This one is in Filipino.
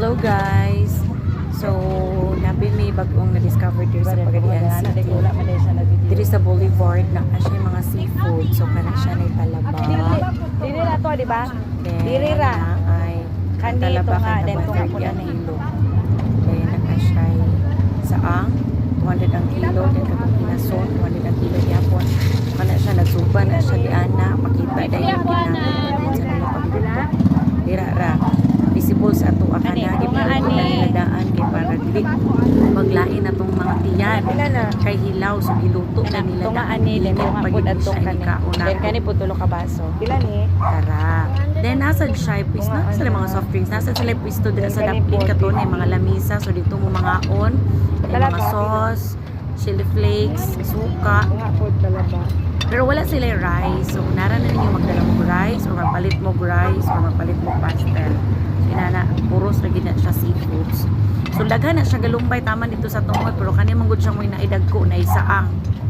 Hello guys. So, nabi may bagong na-discover diri sa Pagadian City. Diri sa Boulevard na siya yung mga seafood. So, kana siya na talaba. Diri ra to, di ba? Then, Diri ra. ay Kandi talaba ito nga, kay then taba ito nga 30 po na ang ni. kilo. Then, naka siya saang 200 ang kilo. Then, katong pinason 200 ang kilo yapon. Kana siya nagsuba na siya di ana makita dahil yung ginamit din sa nila pagluto. Dira ra visible sa ato akana di ba niladaan kay para dili maglain atong mga tiyan kay hilaw so giluto na nila Tunga ani, then tunga po adtong kani. Then kani po tulo ka baso. Pila ni? Tara. Then nasa shy piece na sila mga soft drinks. Nasa sila pisto dito sa daplin katon ay mga lamisa so dito mo mga on ay mga sauce, chili flakes, suka. Tunga po talaba. Pero wala sila rice. So, nara na ninyo magdala mo rice or magpalit mo rice or magpalit mo pastel. So, inana, puros lagi na siya seafoods. So, daghan na siya galumbay taman dito sa tungoy. Pero kani manggod siya mo inaidagko na isaang.